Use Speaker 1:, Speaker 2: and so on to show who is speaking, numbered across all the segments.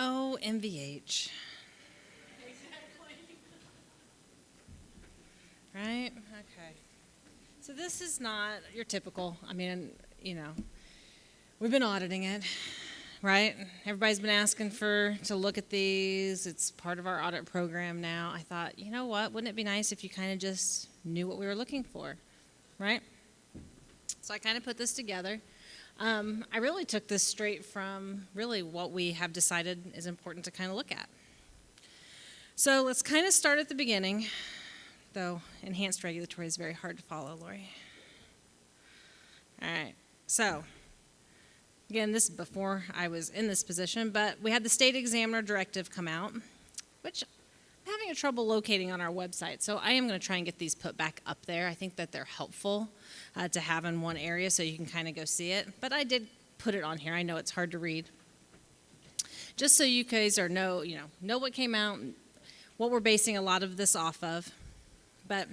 Speaker 1: Oh, MVH. Right? Okay. So this is not your typical, we've been auditing it, right? Everybody's been asking to look at these. It's part of our audit program now. I thought, you know what? Wouldn't it be nice if you kind of just knew what we were looking for, right? So I kind of put this together. I really took this straight from really what we have decided is important to kind of look at. So let's kind of start at the beginning, though enhanced regulatory is very hard to follow, Lori. All right, so again, this is before I was in this position, but we had the state examiner directive come out, which I'm having trouble locating on our website, so I am going to try and get these put back up there. I think that they're helpful to have in one area so you can kind of go see it, but I did put it on here. I know it's hard to read. Just so you guys know what came out, and what we're basing a lot of this off of, but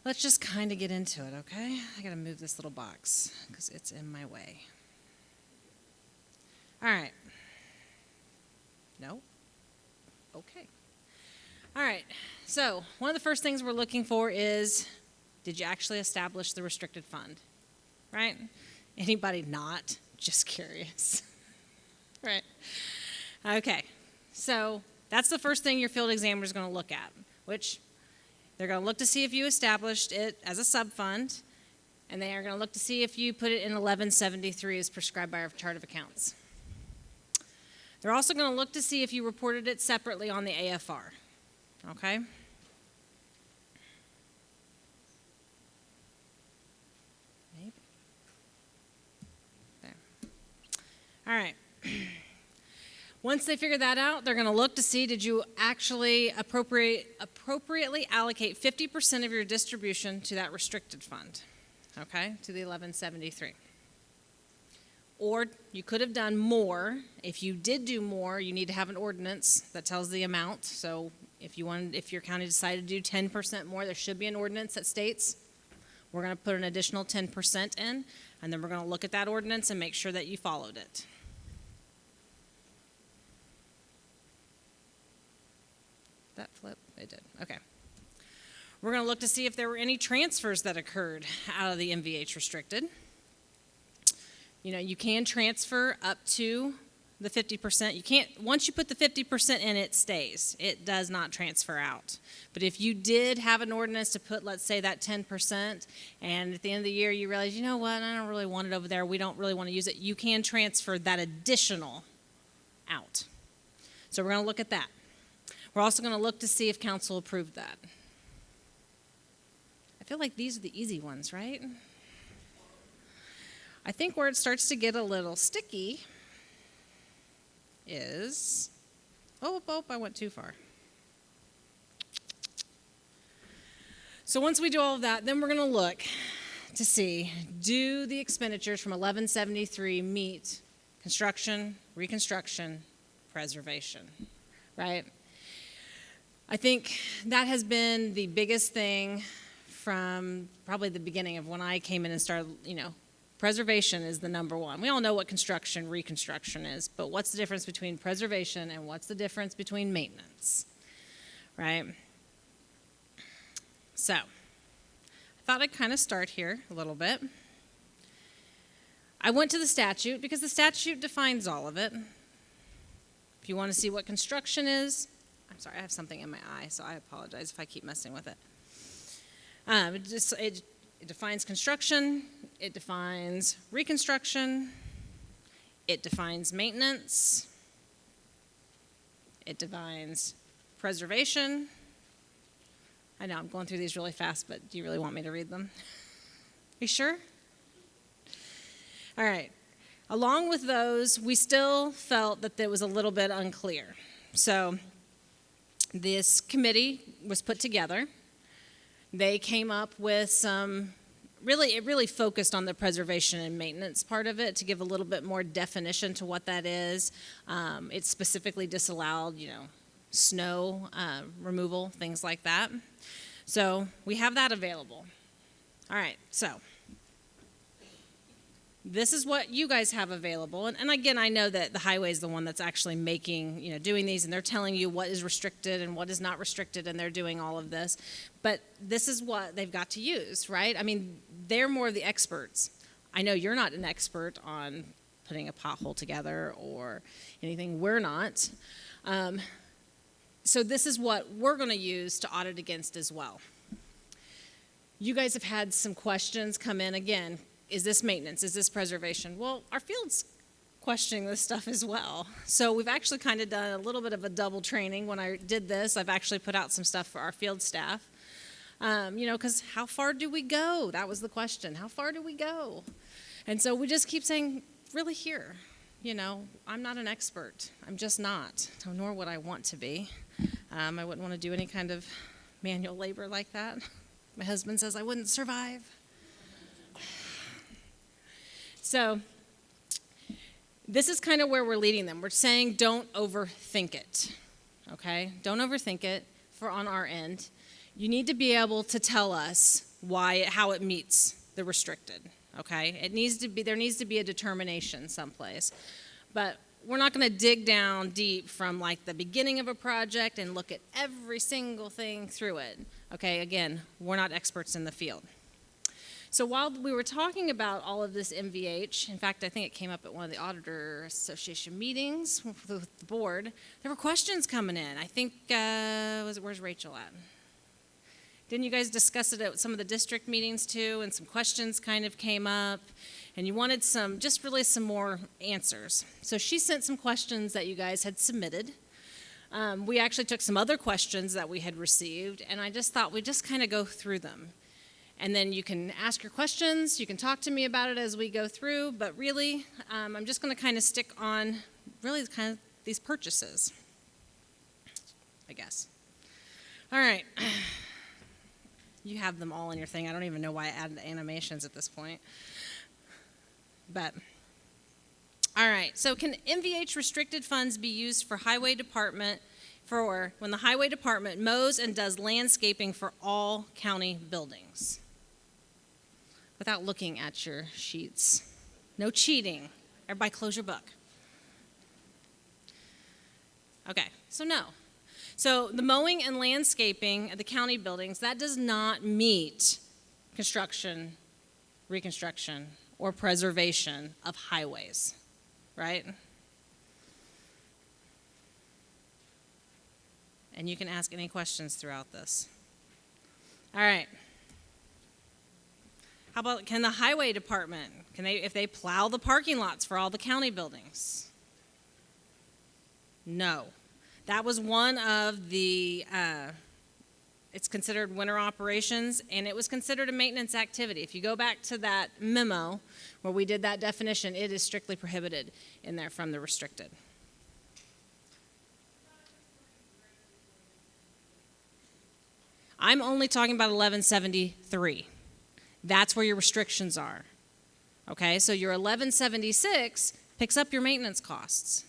Speaker 1: let's just kind of get into it, okay? I got to move this little box because it's in my way. All right. No? Okay. All right. So one of the first things we're looking for is, did you actually establish the restricted fund? Right? Anybody not? Just curious. Right. Okay. So that's the first thing your field examiner is going to look at, which they're going to look to see if you established it as a subfund, and they are going to look to see if you put it in 1173 as prescribed by our chart of accounts. They're also going to look to see if you reported it separately on the AFR. Okay? Maybe. There. All right. Once they figure that out, they're going to look to see, did you actually appropriately allocate 50% of your distribution to that restricted fund, okay, to the 1173. Or you could have done more. If you did do more, you need to have an ordinance that tells the amount. So if your county decided to do 10% more, there should be an ordinance that states we're going to put an additional 10% in, and then we're going to look at that ordinance and make sure that you followed it. That flip? It did. Okay. We're going to look to see if there were any transfers that occurred out of the MVH restricted. You can transfer up to the 50%. You can't, once you put the 50% in, it stays. It does not transfer out. But if you did have an ordinance to put, let's say, that 10%, and at the end of the year you realize, you know what, I don't really want it over there, we don't really want to use it, you can transfer that additional out. So we're going to look at that. We're also going to look to see if council approved that. I feel like these are the easy ones, right? I think where it starts to get a little sticky is, I went too far. So once we do all of that, then we're going to look to see, do the expenditures from 1173 meet construction, reconstruction, preservation, right? I think that has been the biggest thing from probably the beginning of when I came in and started, preservation is the number one. We all know what construction, reconstruction is, but what's the difference between preservation and what's the difference between maintenance, right? So, I thought I'd kind of start here a little bit. I went to the statute because the statute defines all of it. If you want to see what construction is, I'm sorry, I have something in my eye, so I apologize if I keep messing with it. It defines construction, it defines reconstruction, it defines maintenance, it defines preservation. I know I'm going through these really fast, but do you really want me to read them? You sure? All right. Along with those, we still felt that it was a little bit unclear. So this committee was put together. They came up with it really focused on the preservation and maintenance part of it to give a little bit more definition to what that is. It specifically disallowed, snow removal, things like that. So we have that available. All right, so this is what you guys have available. And again, I know that the highway is the one that's actually making, doing these, and they're telling you what is restricted and what is not restricted, and they're doing all of this. But this is what they've got to use, right? I mean, they're more of the experts. I know you're not an expert on putting a pothole together or anything. We're not. So this is what we're going to use to audit against as well. You guys have had some questions come in. Again, is this maintenance? Is this preservation? Well, our field's questioning this stuff as well. So we've actually kind of done a little bit of a double training. When I did this, I've actually put out some stuff for our field staff. Because how far do we go? That was the question. How far do we go? And so we just keep saying, really here. I'm not an expert. I'm just not, nor would I want to be. I wouldn't want to do any kind of manual labor like that. My husband says I wouldn't survive. So this is kind of where we're leading them. We're saying don't overthink it, okay? Don't overthink it on our end. You need to be able to tell us how it meets the restricted, okay? There needs to be a determination someplace. But we're not going to dig down deep from like the beginning of a project and look at every single thing through it, okay? Again, we're not experts in the field. So while we were talking about all of this MVH, in fact, I think it came up at one of the Auditor Association meetings with the board, there were questions coming in. I think, where's Rachel at? Didn't you guys discuss it at some of the district meetings too, and some questions kind of came up, and you wanted some more answers. So she sent some questions that you guys had submitted. We actually took some other questions that we had received, and I just thought we'd just kind of go through them. And then you can ask your questions, you can talk to me about it as we go through, but really, I'm just going to kind of stick on really kind of these purchases, I guess. All right. You have them all in your thing. I don't even know why I added animations at this point. But, all right. So can MVH restricted funds be used for highway department when the highway department mows and does landscaping for all county buildings? Without looking at your sheets. No cheating. Everybody close your book. Okay, so no. So the mowing and landscaping at the county buildings, that does not meet construction, reconstruction, or preservation of highways, right? And you can ask any questions throughout this. All right. How about, can the highway department, if they plow the parking lots for all the county buildings? No. That was one of the, it's considered winter operations, and it was considered a maintenance activity. If you go back to that memo where we did that definition, it is strictly prohibited in there from the restricted. I'm only talking about 1173. That's where your restrictions are. Okay, so your 1176 picks up your maintenance costs.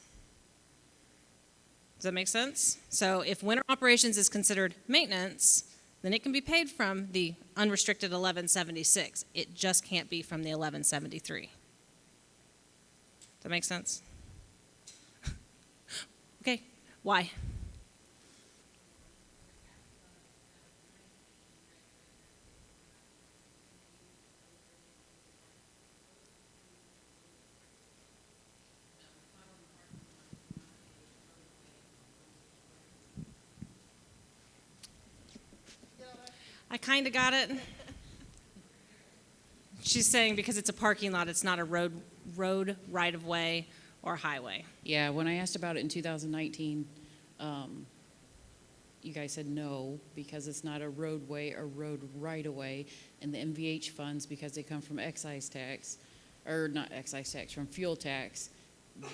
Speaker 1: Does that make sense? So if winter operations is considered maintenance, then it can be paid from the unrestricted 1176. It just can't be from the 1173. Does that make sense? Okay, why? I kind of got it. She's saying because it's a parking lot, it's not a road right-of-way or highway.
Speaker 2: Yeah, when I asked about it in 2019, you guys said no, because it's not a roadway or road right-of-way, and the MVH funds, because they come from excise tax, or not excise tax, from fuel tax,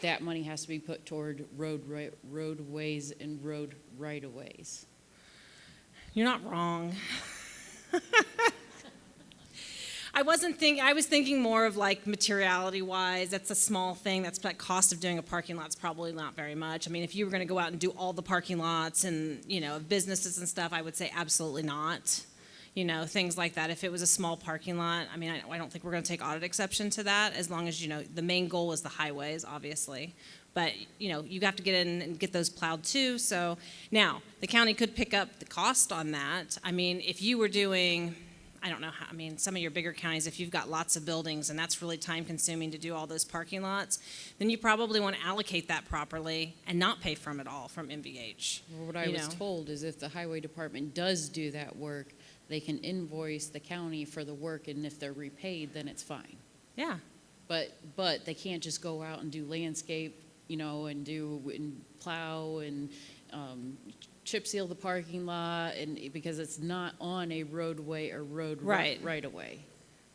Speaker 2: that money has to be put toward roadways and road right-of-ways.
Speaker 1: You're not wrong. I was thinking more of like materiality-wise. That's a small thing. That's like cost of doing a parking lot's probably not very much. I mean, if you were going to go out and do all the parking lots and, businesses and stuff, I would say absolutely not. things like that. If it was a small parking lot, I mean, I don't think we're going to take audit exception to that, as long as, the main goal is the highways, obviously. But, you have to get in and get those plowed too. So now, the county could pick up the cost on that. I mean, if you were doing, I don't know how, I mean, some of your bigger counties, if you've got lots of buildings and that's really time consuming to do all those parking lots, then you probably want to allocate that properly and not pay from it all from MVH.
Speaker 2: Well, what I was told is if the highway department does do that work, they can invoice the county for the work, and if they're repaid, then it's fine.
Speaker 1: Yeah.
Speaker 2: But they can't just go out and do landscape, and plow and chip seal the parking lot, and because it's not on a roadway or road right away.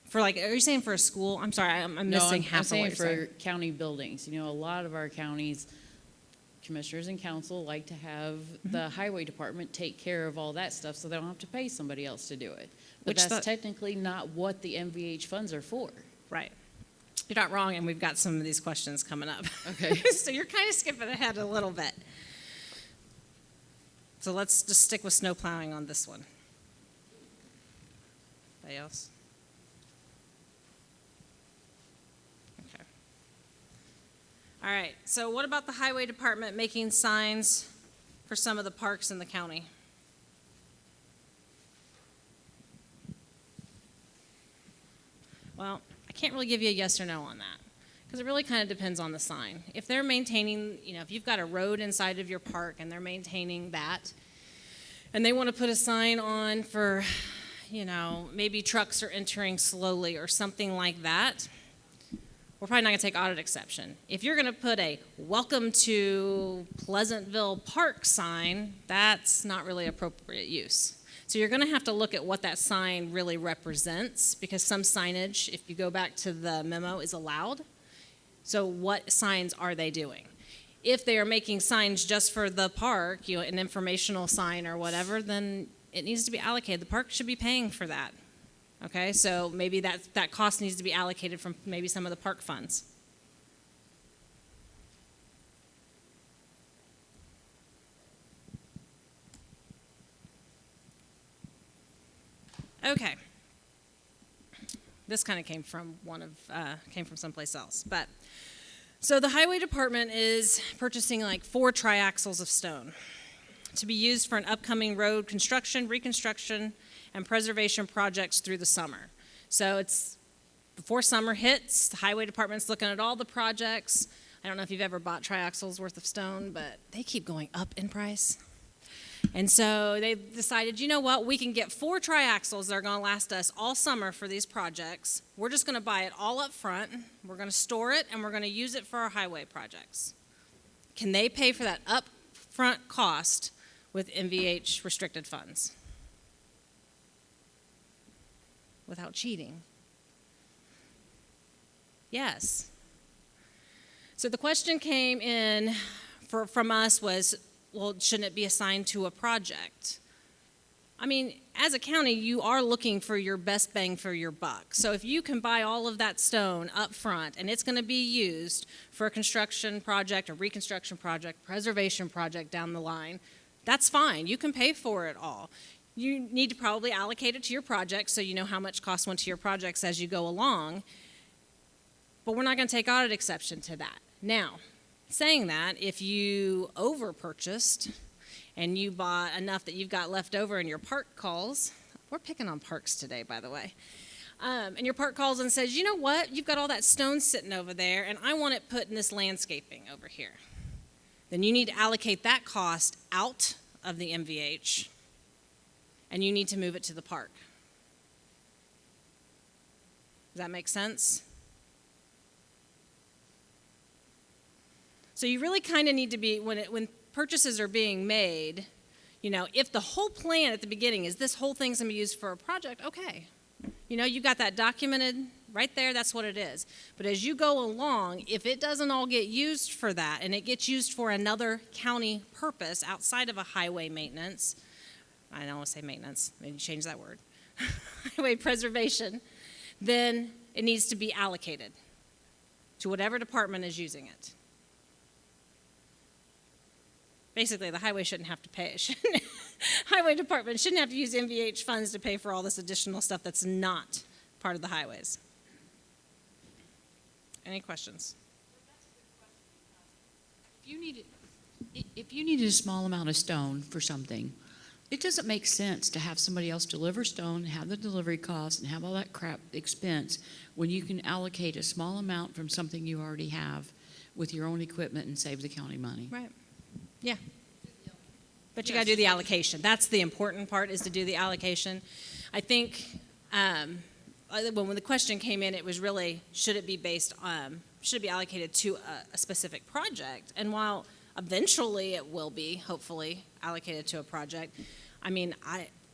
Speaker 1: For are you saying for a school? I'm sorry, I'm missing half of what you're saying.
Speaker 2: For county buildings. A lot of our counties, commissioners and council like to have the highway department take care of all that stuff so they don't have to pay somebody else to do it. But that's technically not what the MVH funds are for.
Speaker 1: Right. You're not wrong, and we've got some of these questions coming up.
Speaker 2: Okay.
Speaker 1: So you're kind of skipping ahead a little bit. So let's just stick with snow plowing on this one. Anybody else? Okay. All right, so what about the highway department making signs for some of the parks in the county? Well, I can't really give you a yes or no on that, because it really kind of depends on the sign. If they're maintaining, if you've got a road inside of your park and they're maintaining that, and they want to put a sign on for, maybe trucks are entering slowly or something like that, we're probably not going to take audit exception. If you're going to put a welcome to Pleasantville Park sign, that's not really appropriate use. So you're going to have to look at what that sign really represents, because some signage, if you go back to the memo, is allowed. So what signs are they doing? If they are making signs just for the park, an informational sign or whatever, then it needs to be allocated. The park should be paying for that. Okay, so maybe that cost needs to be allocated from maybe some of the park funds. Okay. This kind of came from someplace else, but so the highway department is purchasing 4 triaxles of stone to be used for an upcoming road construction, reconstruction, and preservation projects through the summer. So it's before summer hits, the highway department's looking at all the projects. I don't know if you've ever bought triaxles worth of stone, but they keep going up in price. And so they decided, we can get 4 triaxles that are going to last us all summer for these projects. We're just going to buy it all up front. We're going to store it, and we're going to use it for our highway projects. Can they pay for that upfront cost with MVH restricted funds without cheating? Yes. So the question came in from us was, well, shouldn't it be assigned to a project? I mean, as a county, you are looking for your best bang for your buck. So if you can buy all of that stone up front and it's going to be used for a construction project, a reconstruction project, preservation project down the line, that's fine. You can pay for it all. You need to probably allocate it to your project so you know how much cost went to your projects as you go along. But we're not going to take audit exception to that. Now, saying that, if you over-purchased and you bought enough that you've got left over in your park calls, we're picking on parks today, by the way, and your park calls and says, you know what, you've got all that stone sitting over there, and I want it put in this landscaping over here. Then you need to allocate that cost out of the MVH, and you need to move it to the park. Does that make sense? So you really kind of need to be, when purchases are being made, if the whole plan at the beginning is this whole thing's going to be used for a project, okay. You got that documented right there, that's what it is. But as you go along, if it doesn't all get used for that and it gets used for another county purpose outside of a highway maintenance, I don't want to say maintenance, maybe change that word, highway preservation, then it needs to be allocated to whatever department is using it. Basically, the highway shouldn't have to pay it, shouldn't it? highway department shouldn't have to use NVH funds to pay for all this additional stuff that's not part of the highways. Any questions?
Speaker 3: If you needed a small amount of stone for something, it doesn't make sense to have somebody else deliver stone, have the delivery costs, and have all that crap expense when you can allocate a small amount from something you already have with your own equipment and save the county money.
Speaker 1: Right. Yeah. But you got to do the allocation. That's the important part, is to do the allocation. I think when the question came in, it was really, should it be allocated to a specific project? And while eventually it will be, hopefully, allocated to a project, I mean,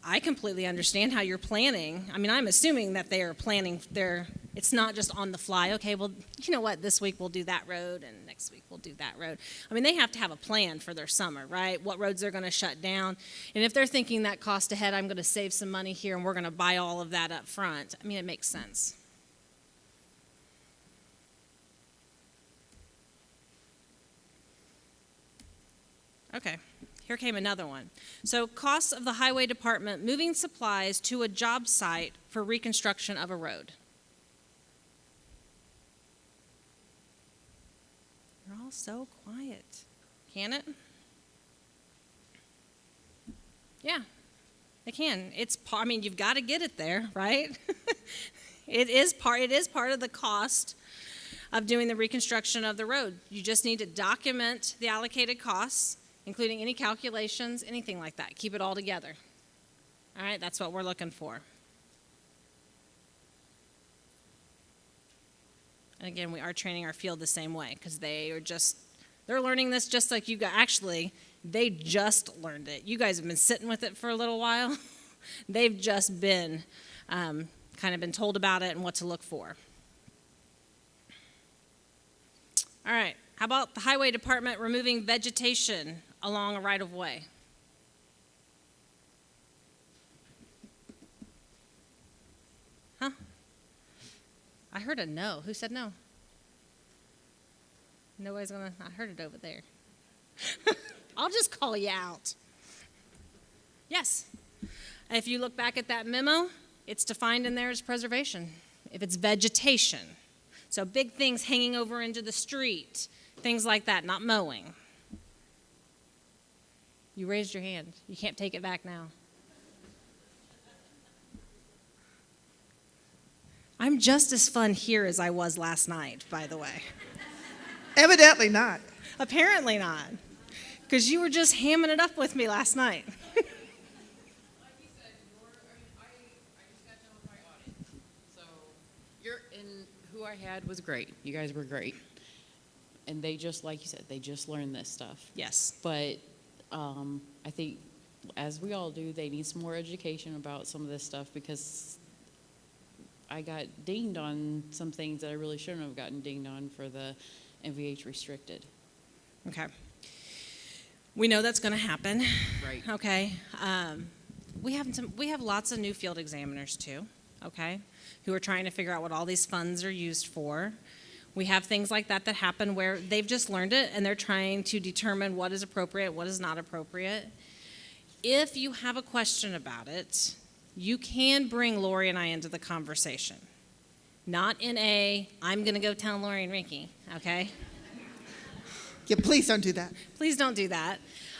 Speaker 1: I completely understand how you're planning. I mean, I'm assuming that they are planning it's not just on the fly. Okay, well, you know what? This week we'll do that road, and next week we'll do that road. I mean, they have to have a plan for their summer, right? What roads they're going to shut down. And if they're thinking that cost ahead, I'm going to save some money here, and we're going to buy all of that up front. I mean, it makes sense. Okay, here came another one. So, costs of the highway department moving supplies to a job site for reconstruction of a road. You're all so quiet. Can it? Yeah, it can. I mean, you've got to get it there, right? It is part of the cost of doing the reconstruction of the road. You just need to document the allocated costs, including any calculations, anything like that. Keep it all together. All right, that's what we're looking for. And again, we are training our field the same way, because they're learning this just like you guys. Actually, they just learned it. You guys have been sitting with it for a little while. They've just been kind of been told about it and what to look for. All right, how about the highway department removing vegetation along a right-of-way? Huh? I heard a no. Who said no? Nobody's gonna. I heard it over there. I'll just call you out. Yes. If you look back at that memo, it's defined in there as preservation. If it's vegetation. So big things hanging over into the street, things like that, not mowing. You raised your hand. You can't take it back now. I'm just as fun here as I was last night, by the way.
Speaker 4: Evidently not.
Speaker 1: Apparently not, because you were just hamming it up with me last night.
Speaker 2: Like you said, I just got done with my audit. So who I had was great. You guys were great. And they just, like you said, they just learned this stuff.
Speaker 1: Yes.
Speaker 2: But I think, as we all do, they need some more education about some of this stuff, because I got dinged on some things that I really shouldn't have gotten dinged on for the NVH restricted.
Speaker 1: Okay. We know that's going to happen.
Speaker 2: Right.
Speaker 1: Okay. We have lots of new field examiners too. Okay, who are trying to figure out what all these funds are used for. We have things like that happen where they've just learned it and they're trying to determine what is appropriate, what is not appropriate. If you have a question about it, you can bring Lori and I into the conversation. Not in I'm going to go tell Lori and Ricky, okay?
Speaker 4: Yeah, please don't do that.
Speaker 1: Please don't do that.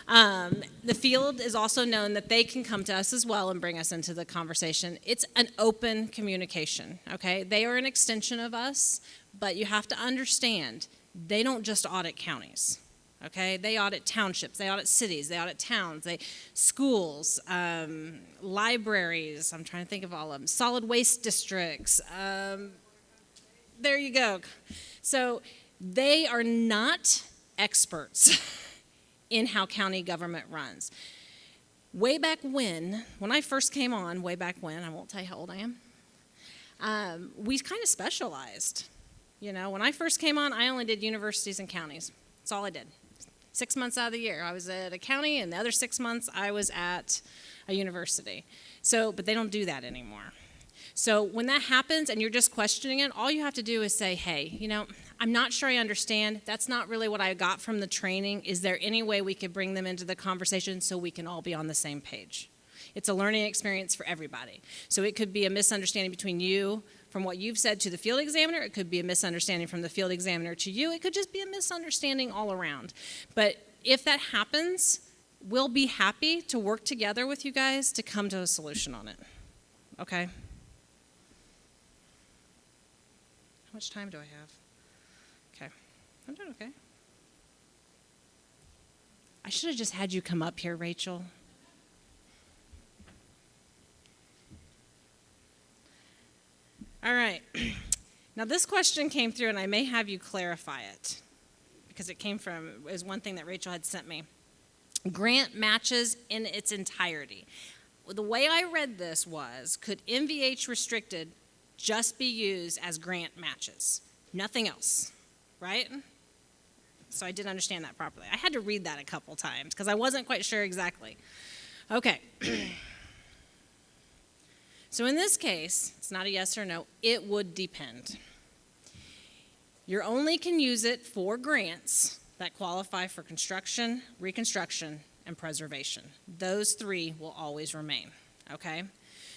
Speaker 1: The field is also known that they can come to us as well and bring us into the conversation. It's an open communication, okay? They are an extension of us, but you have to understand, they don't just audit counties, okay? They audit townships, they audit cities, they audit towns, schools, libraries, I'm trying to think of all of them, solid waste districts, there you go. So they are not experts in how county government runs. Way back when I first came on, I won't tell you how old I am, we kind of specialized. You know, when I first came on, I only did universities and counties. That's all I did. 6 months out of the year, I was at a county, and the other 6 months, I was at a university. So, but they don't do that anymore. So when that happens and you're just questioning it, all you have to do is say, hey, I'm not sure I understand. That's not really what I got from the training. Is there any way we could bring them into the conversation so we can all be on the same page? It's a learning experience for everybody. So it could be a misunderstanding between you from what you've said to the field examiner. It could be a misunderstanding from the field examiner to you. It could just be a misunderstanding all around. But if that happens, we'll be happy to work together with you guys to come to a solution on it. Okay? How much time do I have? Okay. I'm doing okay. I should have just had you come up here, Rachel. All right. Now this question came through, and I may have you clarify it because it was one thing that Rachel had sent me. Grant matches in its entirety. The way I read this was, could NVH restricted just be used as grant matches? Nothing else, right? So I didn't understand that properly. I had to read that a couple times because I wasn't quite sure exactly. Okay. So in this case, it's not a yes or no, it would depend. You only can use it for grants that qualify for construction, reconstruction, and preservation. Those three will always remain, okay?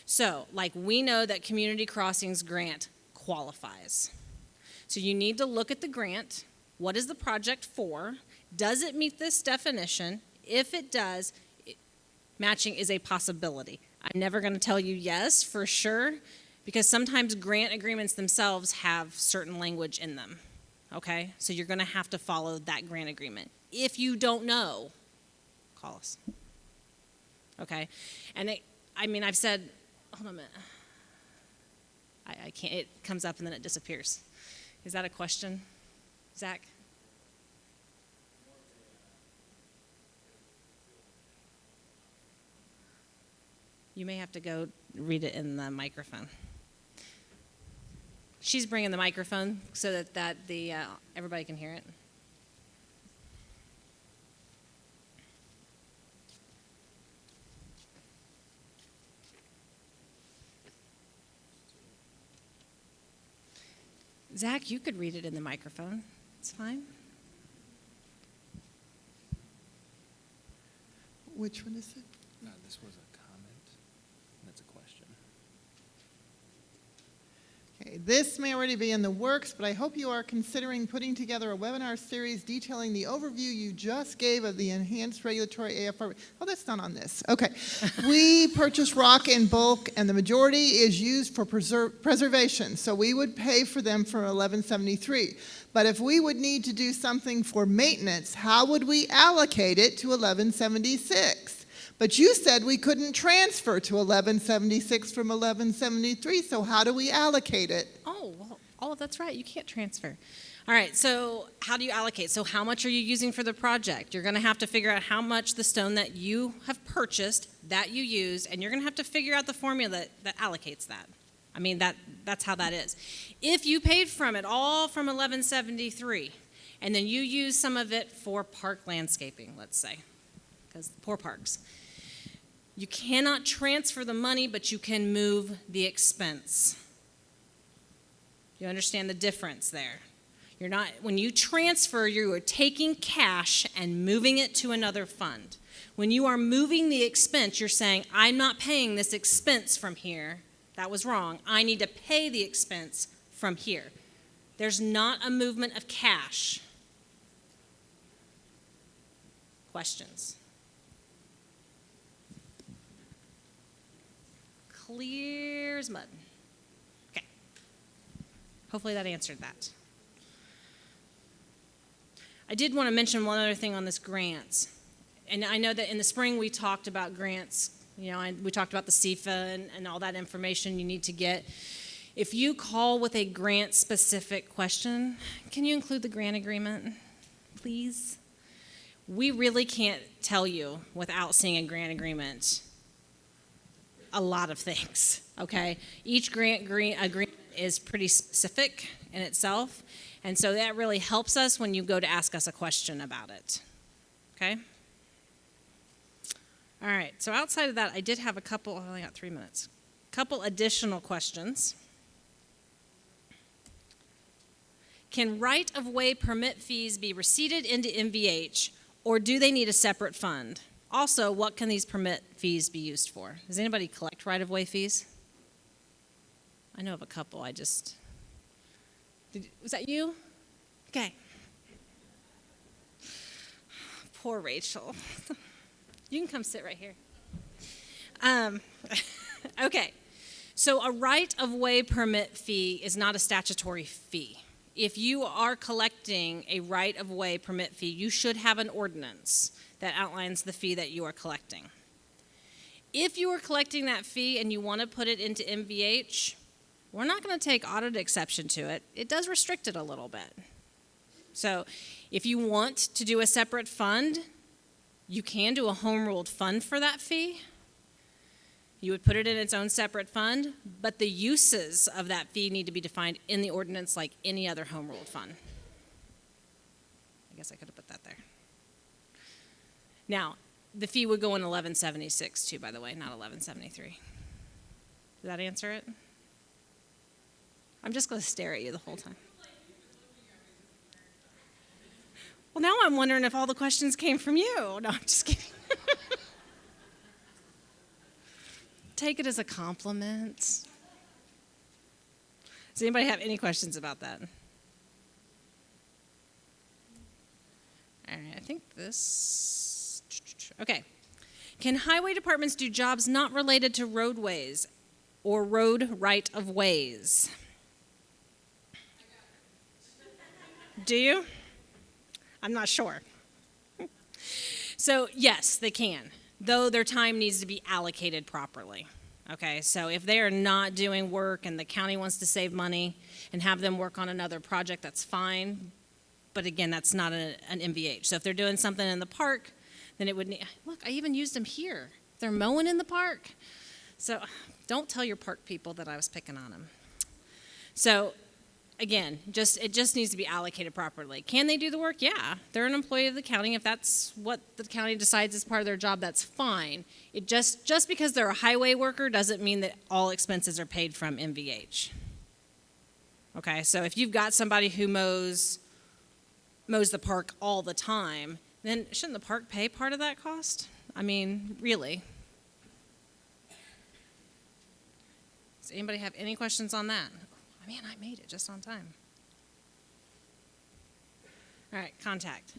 Speaker 1: So, like we know that Community Crossings grant qualifies. So you need to look at the grant. What is the project for? Does it meet this definition? If it does, matching is a possibility. I'm never going to tell you yes for sure because sometimes grant agreements themselves have certain language in them, okay? So you're going to have to follow that grant agreement. If you don't know, call us, okay? And I've said, hold on a minute. I can't, it comes up and then it disappears. Is that a question, Zach? You may have to go read it in the microphone. She's bringing the microphone so that everybody can hear it. Zach, you could read it in the microphone. It's fine.
Speaker 4: Which one is it?
Speaker 5: This was a comment. That's a question.
Speaker 4: Okay, this may already be in the works, but I hope you are considering putting together a webinar series detailing the overview you just gave of the enhanced regulatory AFR. Oh, that's not on this. Okay. We purchase rock in bulk, and the majority is used for preservation, so we would pay for them for $11.73. But if we would need to do something for maintenance, how would we allocate it to $11.76? But you said we couldn't transfer to $11.76 from $11.73, so how do we allocate it?
Speaker 1: Oh, that's right. You can't transfer. All right, so how do you allocate? So how much are you using for the project? You're going to have to figure out how much the stone that you have purchased, that you use, and you're going to have to figure out the formula that allocates that. I mean, that's how that is. If you paid from it all from $11.73, and then you use some of it for park landscaping, let's say, because poor parks, you cannot transfer the money, but you can move the expense. You understand the difference there? You're not, when you transfer, you are taking cash and moving it to another fund. When you are moving the expense, you're saying, I'm not paying this expense from here. That was wrong. I need to pay the expense from here. There's not a movement of cash. Questions? Clear as mud. Okay. Hopefully that answered that. I did want to mention one other thing on this grants. And I know that in the spring we talked about grants. We talked about the CFA and all that information you need to get. If you call with a grant-specific question, can you include the grant agreement, please? We really can't tell you without seeing a grant agreement a lot of things, okay? Each grant agreement is pretty specific in itself, and so that really helps us when you go to ask us a question about it, okay? All right, so outside of that, I did have a couple, I only got 3 minutes. Couple additional questions. Can right-of-way permit fees be receipted into MVH, or do they need a separate fund? Also, what can these permit fees be used for? Does anybody collect right-of-way fees? I know of a couple. Was that you? Okay. Poor Rachel. You can come sit right here. Okay. So a right-of-way permit fee is not a statutory fee. If you are collecting a right-of-way permit fee, you should have an ordinance that outlines the fee that you are collecting. If you are collecting that fee and you want to put it into MVH, we're not going to take audit exception to it. It does restrict it a little bit. So if you want to do a separate fund, you can do a home ruled fund for that fee. You would put it in its own separate fund, but the uses of that fee need to be defined in the ordinance like any other home ruled fund. I guess I could have put that there. Now, the fee would go in 1176 too, by the way, not 1173. Did that answer it? I'm just going to stare at you the whole time. Well, now I'm wondering if all the questions came from you. No, I'm just kidding. Take it as a compliment. Does anybody have any questions about that? All right, I think this. Okay. Can highway departments do jobs not related to roadways or road right-of-ways? Do you? I'm not sure. So, yes, they can, though their time needs to be allocated properly. Okay, so if they are not doing work and the county wants to save money and have them work on another project, that's fine. But again, that's not an MVH. So if they're doing something in the park, then it would need, look, I even used them here. They're mowing in the park. So don't tell your park people that I was picking on them. So again, it just needs to be allocated properly. Can they do the work? Yeah. They're an employee of the county. If that's what the county decides is part of their job, that's fine. It just because they're a highway worker doesn't mean that all expenses are paid from MVH. Okay, so if you've got somebody who mows the park all the time, then shouldn't the park pay part of that cost? I mean, really. Does anybody have any questions on that? Man, I made it just on time. All right, contact.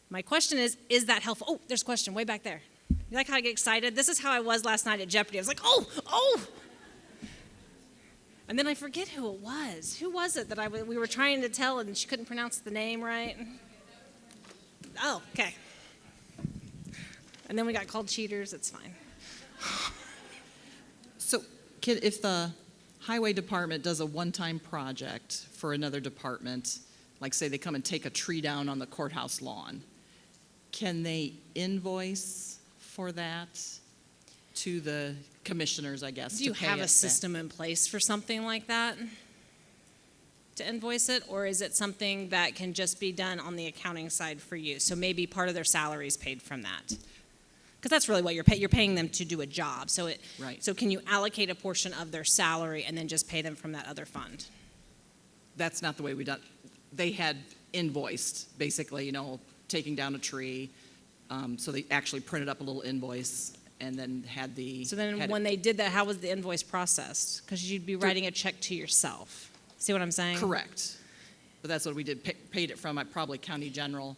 Speaker 1: My question is that helpful? Oh, there's a question way back there. You like how I get excited? This is how I was last night at Jeopardy. I was like, oh. And then I forget who it was. Who was it that we were trying to tell and she couldn't pronounce the name right? Oh, okay. And then we got called cheaters. It's fine.
Speaker 6: So, if the highway department does a one-time project for another department, like say they come and take a tree down on the courthouse lawn, can they invoice for that to the commissioners, I guess?
Speaker 1: Do you have a system in place for something like that to invoice it, or is it something that can just be done on the accounting side for you? So maybe part of their salary is paid from that. Because that's really what you're paying them to do a job. So
Speaker 6: Right.
Speaker 1: So can you allocate a portion of their salary and then just pay them from that other fund?
Speaker 6: That's not the way we done. They had invoiced, basically, taking down a tree. So they actually printed up a little invoice and then had the.
Speaker 1: So then when they did that, how was the invoice processed? Because you'd be writing a check to yourself. See what I'm saying?
Speaker 6: Correct. But that's what we did. Paid it from probably county general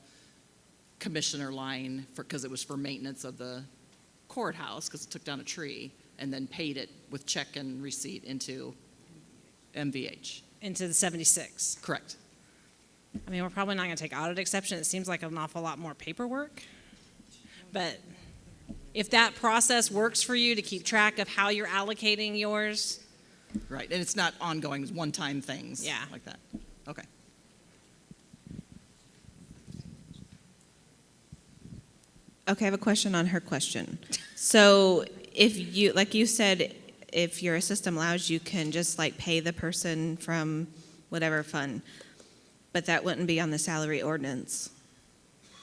Speaker 6: commissioner line because it was for maintenance of the courthouse because it took down a tree, and then paid it with check and receipt into MVH.
Speaker 1: Into the 76.
Speaker 6: Correct.
Speaker 1: I mean, we're probably not going to take audit exception. It seems like an awful lot more paperwork. But if that process works for you to keep track of how you're allocating yours.
Speaker 6: Right, and it's not ongoing, it's one-time things.
Speaker 1: Yeah.
Speaker 6: Like that. Okay.
Speaker 7: Okay, I have a question on her question. So if you, like you said, if your system allows, you can just like pay the person from whatever fund, but that wouldn't be on the salary ordinance.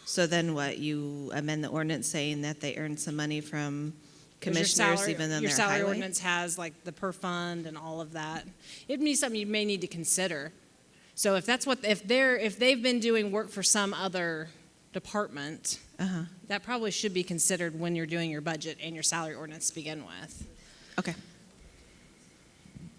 Speaker 7: So then what, you amend the ordinance saying that they earned some money from
Speaker 1: 'Cause your
Speaker 7: commissioners
Speaker 1: salary-
Speaker 7: even than
Speaker 1: your
Speaker 7: their
Speaker 1: salary
Speaker 7: highway?
Speaker 1: ordinance has like the per fund and all of that. It'd be something you may need to consider. So if that's what, if they've been doing work for some other department,
Speaker 7: Uh-huh.
Speaker 1: that probably should be considered when you're doing your budget and your salary ordinance to begin with.
Speaker 7: Okay.